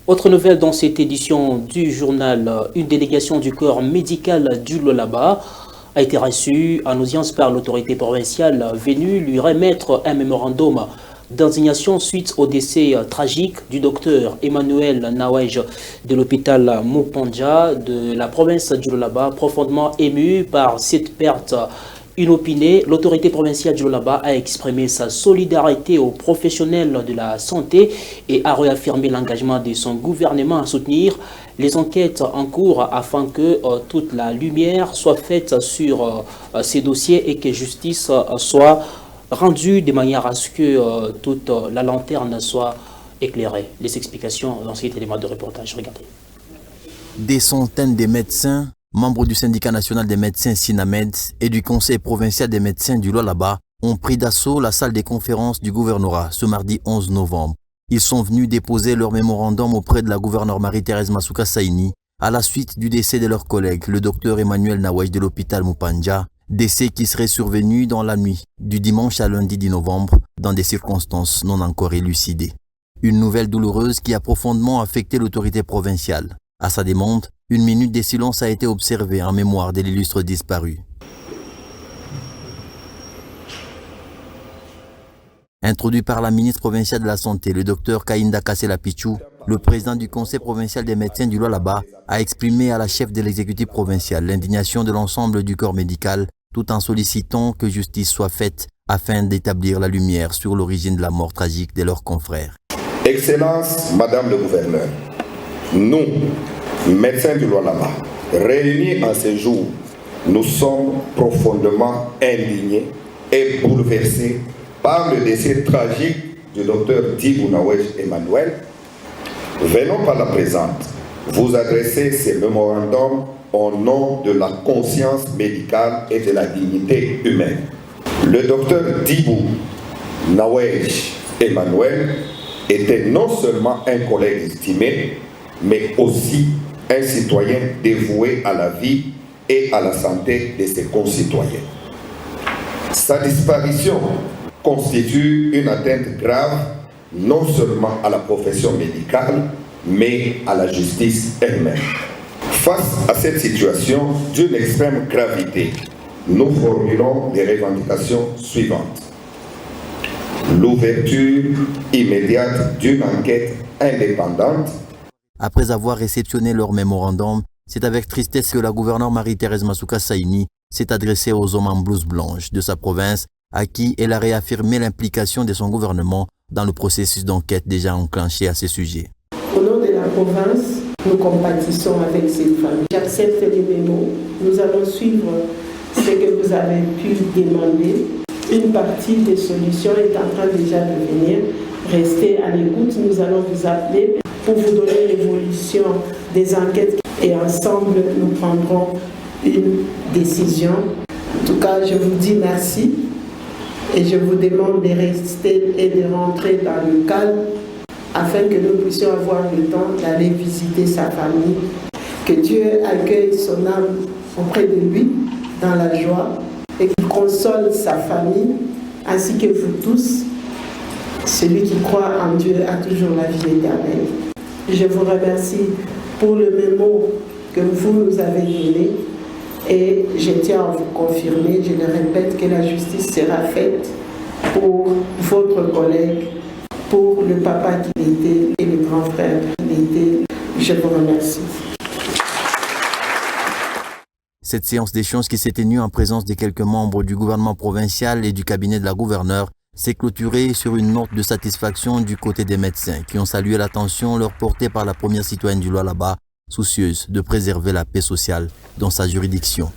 Autre nouvelle dans cette édition du journal, une délégation du corps médical du Lualaba a été reçue en audience par l'autorité provinciale venue lui remettre un mémorandum d'indignation suite au décès tragique du docteur Emmanuel Nawej de l'hôpital Mupanja de la province du Lualaba, profondément ému par cette perte inopinée. L'autorité provinciale du Lualaba a exprimé sa solidarité aux professionnels de la santé et a réaffirmé l'engagement de son gouvernement à soutenir les enquêtes en cours afin que toute la lumière soit faite sur ces dossiers et que justice soit rendue de manière à ce que toute la lanterne soit éclairée. Les explications dans cet élément de reportage, regardez. Des centaines de médecins, membres du syndicat national des médecins SINAMED et du conseil provincial des médecins du Lualaba ont pris d'assaut la salle des conférences du gouvernorat ce mardi 11 novembre. Ils sont venus déposer leur mémorandum auprès de la gouverneure Marie-Thérèse Masuka Saini à la suite du décès de leur collègue, le docteur Emmanuel Nawej de l'hôpital Mupanja, décès qui serait survenu dans la nuit du dimanche à lundi 10 novembre dans des circonstances non encore élucidées. Une nouvelle douloureuse qui a profondément affecté l'autorité provinciale. À sa demande, une minute de silence a été observée en mémoire de l'illustre disparu. Introduit par la ministre provinciale de la Santé, le docteur Kainda Kasela Pichou, le président du conseil provincial des médecins du Lualaba a exprimé à la chef de l'exécutif provincial l'indignation de l'ensemble du corps médical, tout en sollicitant que justice soit faite afin d'établir la lumière sur l'origine de la mort tragique de leurs confrères. Excellence, Madame le gouverneur, nous, médecins du Lualaba, réunis en ce jour, nous sommes profondément indignés et bouleversés par le décès tragique du docteur Dibou Nawej Emmanuel. Venons par la présente vous adresser ces mémorandums au nom de la conscience médicale et de la dignité humaine. Le docteur Dibou Nawej Emmanuel était non seulement un collègue estimé, mais aussi un citoyen dévoué à la vie et à la santé de ses concitoyens. Sa disparition constitue une atteinte grave non seulement à la profession médicale, mais à la justice elle-même. Face à cette situation d'une extrême gravité, nous formulons les revendications suivantes. L'ouverture immédiate d'une enquête indépendante. Après avoir réceptionné leur mémorandum, c'est avec tristesse que la gouverneure Marie-Thérèse Masuka Saini s'est adressée aux hommes en blouse blanche de sa province, à qui elle a réaffirmé l'implication de son gouvernement dans le processus d'enquête déjà enclenché à ce sujet. Au nom de la province, nous compatissons avec cette famille. J'accepte les mémos. Nous allons suivre ce que vous avez pu demander. Une partie des solutions est en train déjà de venir. Restez à l'écoute. Nous allons vous appeler pour vous donner l'évolution des enquêtes et ensemble, nous prendrons une décision. En tout cas, je vous dis merci et je vous demande de rester et de rentrer dans le calme afin que nous puissions avoir le temps d'aller visiter sa famille. Que Dieu accueille son âme auprès de lui dans la joie et qu'il console sa famille ainsi que vous tous. Celui qui croit en Dieu a toujours la vie éternelle. Je vous remercie pour le mémo que vous nous avez donné et je tiens à vous confirmer, je le répète, que la justice sera faite pour votre collègue, pour le papa qu'il était et le grand frère qu'il était. Je vous remercie. Cette séance d'échange qui s'est tenue en présence de quelques membres du gouvernement provincial et du cabinet de la gouverneure s'est clôturée sur une note de satisfaction du côté des médecins qui ont salué l'attention leur portée par la première citoyenne du Lualaba, soucieuse de préserver la paix sociale dans sa juridiction.